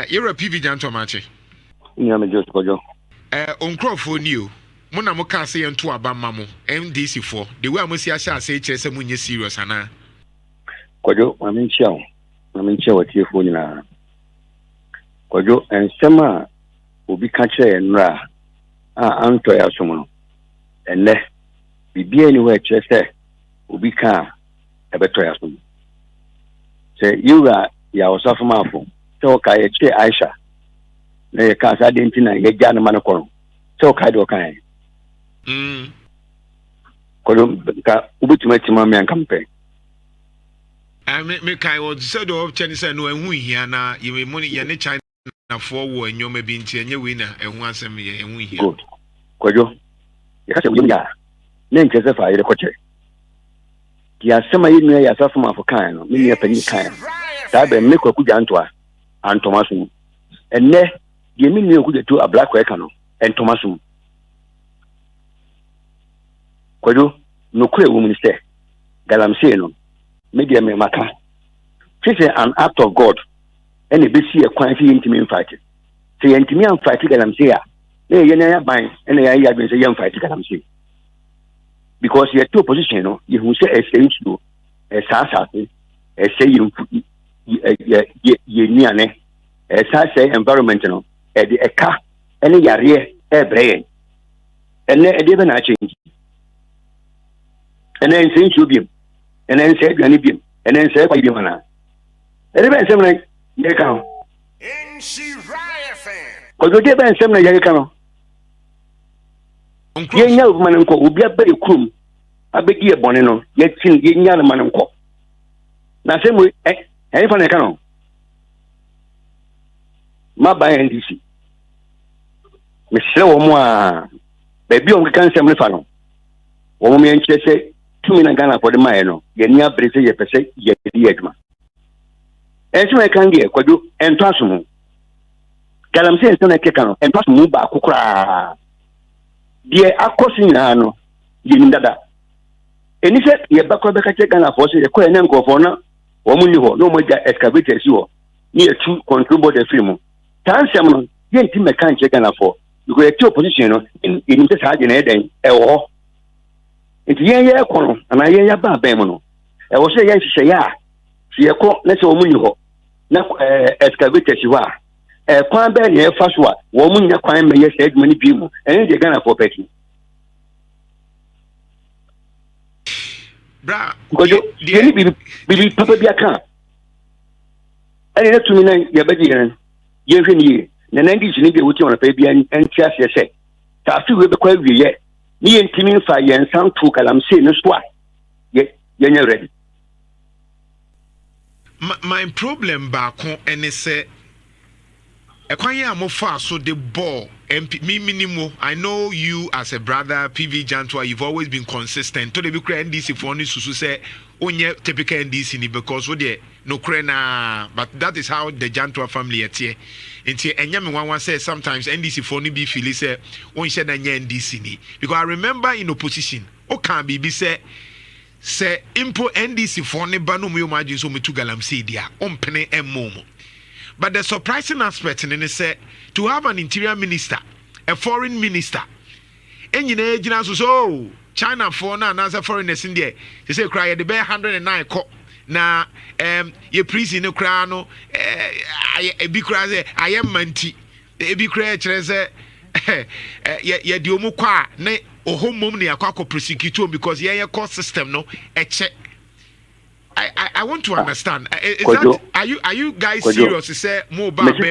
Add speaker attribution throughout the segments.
Speaker 1: You're a PV Jantomachi.
Speaker 2: Yeah, me just go.
Speaker 1: On Crawford new. Mona Moka say and to Abamamu, MDC4. The way I must say, Chesamun, serious, Anna.
Speaker 2: Kojo, I'm in what you phone na. Kojo, and Sema will be catcher and ra. Anto ya someone. And le, be anywhere, Chester will be car, a better as someone. Say, you are yourself, Marfo. So, I Aisha. Na kasa dentina ye jana manakoro so kaido kan ko ka ubutuma tima me ankampe
Speaker 1: me kai wo said of Chinese no enhu hia na ye money ye ne China for wo enyoma bi nti enye we na enhu asem ye enhu hia
Speaker 2: good kojo ye kasa wo ya ne nkese fa ye koche ya sema yi ne ya safu mafukan no me ne pani kan ta be me kwaku jantoa antomaso enne ye mi ne ku de to a black worker no entomaso kojo no kure wo minister galamsey no media me maka this is an act of God and be see a kwan fi intimi fight say intimi am fight galamsey a na ye na ban and ya be say yam fight galamsey because you two position no you who say essential sasa say you niane say environment no the eka any yare brain and then they na change and then say you be and then say you be and then say you mana and then say like they can in she riot fan ko do dey ben say na yare kan ye nya man ko obi abere krum abegi e bone no ye tin ye nya na man ko na say mo fa na kan ma ba NDC me sere wo mo a baby on kan sem le fa no wo mo me nche se tumi na Ghana for the mai no ye nia brese ye pese ye di aduma enso me kan ge kwadu ento asomo galamsey enso na keka no ento asomo ba akokora die akosi na no ye ndada eni se ye bakọ beka che Ghana for se ye ko ene nkofo na wo mu ni ho no mo ja excavator si ho ni e tu control board the film tansem no ye nti meka nche Ghana for because the opposition no in the side na eden e wo nti ye kono na ye ya ba ba mu no e wo se ye hihye ya si ye ko na se wo mu ni ho na excavator si ho a kwan be na e fa so a wo mu nya kwan me ye se adwuma ni bi mu ene de Ghana for peti
Speaker 1: bra
Speaker 2: gojo ye ni bibi papa bi aka ene na tumi na ye ba di ye hwe ni na nangi jini be wuti on pa bi an tia se ta fi we be kwa wiye ni ye ntimi fa ye nsan tu galamsey no so a ye nya ready
Speaker 1: my problem ba ko ene se ekwan ya mo fa so the ball MP me minimo I know you as a brother PV Jantoa you've always been consistent to the big NDC for ni susu say onye typical NDC ni because we dey no krena but that is how the Jantoa family etie nti enya me wan say sometimes NDC for ni be feel say on share na NDC ni because I remember in opposition o can be say impo NDC for ni ba no mo imagine so me tu galamsey dia on pene emmo. But the surprising aspect in it is to have an interior minister, a foreign minister, and you know, so China for now as a foreigners in there. They say cry the bear 109 na ye priest in the crown a big cry I am manti a big cry ye diomu kwa ne o home mum ne akwa prosecute because ye court system no a check. I want to understand. Is
Speaker 2: Kojo,
Speaker 1: that are you guys
Speaker 2: Kojo,
Speaker 1: serious to say more about
Speaker 2: me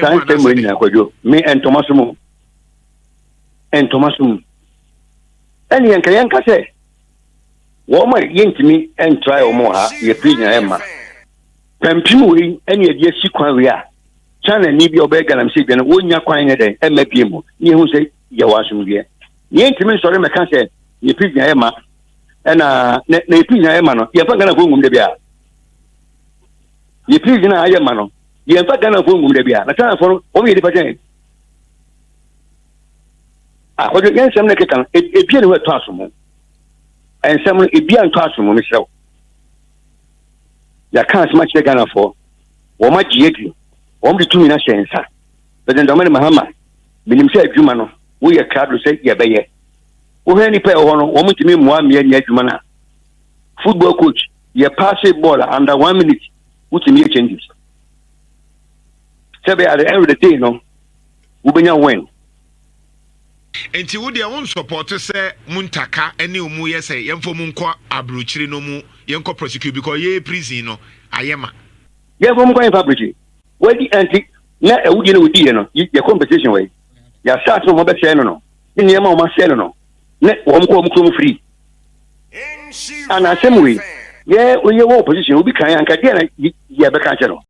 Speaker 2: and Thomasum and yanka say wo yentimi and try o mo ha ye prinya ema pempim we any ye si kwan we a chana ni bi obe galamsey bi na wonya kwan ne den ema bi mu ni hu say ye wasum wie yentimi sori me kan say ye prinya ema na prinya ema no ye fa gana ko ngum de bia ye please na aye ma no ye mfa Ghana fo ngum da bia na Ghana fo o me di paten ko de gen sem na kekan e bia ne wa to asomo en sem e bia nto asomo me sew ya kan se ma che Ghana fo wo ma giedi wɔn de tumi na hyɛ nsa president Dramani Mahama minim sɛ adwuma no woyɛ krado sɛ yɛbɛyɛ wohɛ nipa ɛwɔ no wɔn tumi mmoa mmea ni adwuma na football coach yɛ pass ball under 1 minute wotumi yɛ changes sɛ bɛ at the end of the day no wobɛnya win.
Speaker 1: Enti wo de won support sɛ muntaka ene omu yɛ sɛ yɛmfo mu nkɔ abrochire no mu yɛnkɔ prosecute because yɛ prison no ayema
Speaker 2: yɛmfo mu nkɔ abrochire wadi anti na awudi na wodi yɛ no yɛ competition wɛ ya start no mobɛsɛ no no ne nneɛma o ma sɛ no ne wɔn kɔ mu krom free ana asɛm wɛ yɛ oyɛ wɔ opposition obi kan anka deɛ na yɛ bɛka kyɛ no